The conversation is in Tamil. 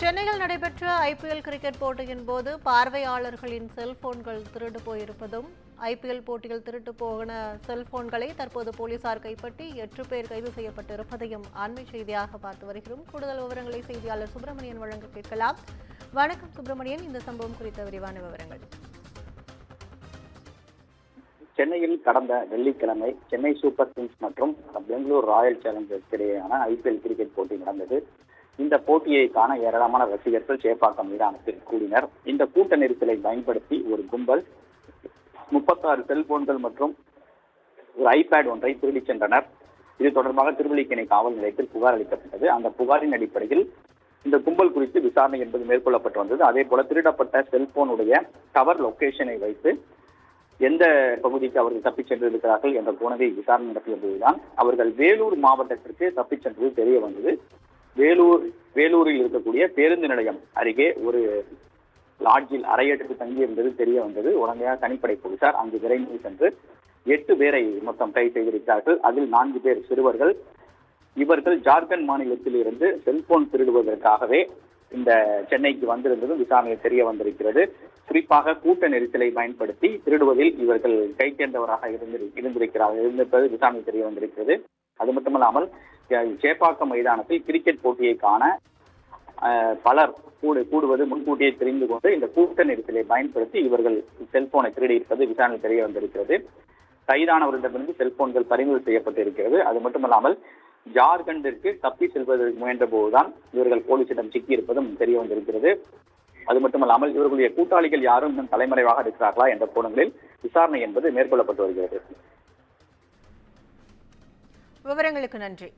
சென்னையில் நடைபெற்ற ஐபிஎல் கிரிக்கெட் போட்டியின் போது பார்வையாளர்களின் செல்போன்கள் திருடு போயிருப்பதும் ஐபிஎல் போட்டியில் திருட்டு போன செல்போன்களை தற்போது போலீசார் கைப்பற்றி 8 பேர் கைது செய்யப்பட்டிருப்பதையும் அண்மை செய்தியாக பார்த்து வருகிறோம். கூடுதல் விவரங்களை செய்தியாளர் சுப்பிரமணியன் வழங்க கேட்கலாம். வணக்கம் சுப்பிரமணியன், இந்த சம்பவம் குறித்த விரிவான விவரங்கள். சென்னையில் கடந்த வெள்ளிக்கிழமை சென்னை சூப்பர் கிங்ஸ் மற்றும் பெங்களூர் ராயல் சேலஞ்சர்ஸ் இடையேயான ஐபிஎல் கிரிக்கெட் போட்டி நடந்தது. இந்த போட்டியை காண ஏராளமான ரசிகர்கள் சேப்பாக்கம் மைதானத்தில் கூடினர். இந்த கூட்ட நெரிசலை பயன்படுத்தி ஒரு கும்பல் 36 செல்போன்கள் மற்றும் ஒரு ஐபேட் ஒன்றை திருடிச் சென்றனர். இது தொடர்பாக திருவல்லிக்கேணி காவல் நிலையத்தில் புகார் அளிக்கப்பட்டது. அந்த புகாரின் அடிப்படையில் இந்த கும்பல் குறித்து விசாரணை என்பது மேற்கொள்ளப்பட்டு வந்தது. அதே போல திருடப்பட்ட செல்போனுடைய டவர் லொகேஷனை வைத்து எந்த பகுதிக்கு அவர்கள் தப்பிச் சென்றிருக்கிறார்கள் என்ற கோணத்தை விசாரணை நடத்திய போதுதான் அவர்கள் வேலூர் மாவட்டத்திற்கு தப்பிச் சென்றது தெரிய வந்தது. வேலூரில் இருக்கக்கூடிய பேருந்து நிலையம் அருகே ஒரு லாட்ஜில் அறையெடுத்து தங்கியிருந்தது தெரிய வந்தது. உடனடியாக தனிப்படை போலீசார் அங்கு விரைந்து சென்று 8 பேரை மொத்தம் கைது செய்திருக்கிறார்கள். அதில் 4 பேர் சிறுவர்கள். இவர்கள் ஜார்க்கண்ட் மாநிலத்தில் இருந்து செல்போன் திருடுவதற்காகவே இந்த சென்னைக்கு வந்திருந்ததும் விசாரணையில் தெரிய வந்திருக்கிறது. குறிப்பாக கூட்ட நெரிசலை பயன்படுத்தி திருடுவதில் இவர்கள் கை தேர்ந்தவராக இருந்திருப்பது விசாரணை தெரிய வந்திருக்கிறது. அது மட்டுமல்லாமல் சேப்பாக்கம் மைதானத்தில் கிரிக்கெட் போட்டியை காண பலர் கூடுவது முன்கூட்டியே தெரிந்து கொண்டு இந்த கூட்ட நெரிசலை பயன்படுத்தி இவர்கள் செல்போனை திருடியிருப்பது விசாரணை தெரிய வந்திருக்கிறது. கைதானவர்களிடமிருந்து செல்போன்கள் பறிமுதல் செய்யப்பட்டிருக்கிறது. அது மட்டுமல்லாமல் ஜார்க்கண்டிற்கு தப்பி செல்வதற்கு முயன்ற போதுதான் இவர்கள் போலீசிடம் சிக்கியிருப்பதும் தெரிய வந்திருக்கிறது. அது மட்டுமல்லாமல் இவர்களுடைய கூட்டாளிகள் யாரும் இன்னும் தலைமறைவாக இருக்கிறார்களா என்ற கோணங்களில் விசாரணை என்பது மேற்கொள்ளப்பட்டு வருகிறது. விவரங்களுக்கு நன்றி.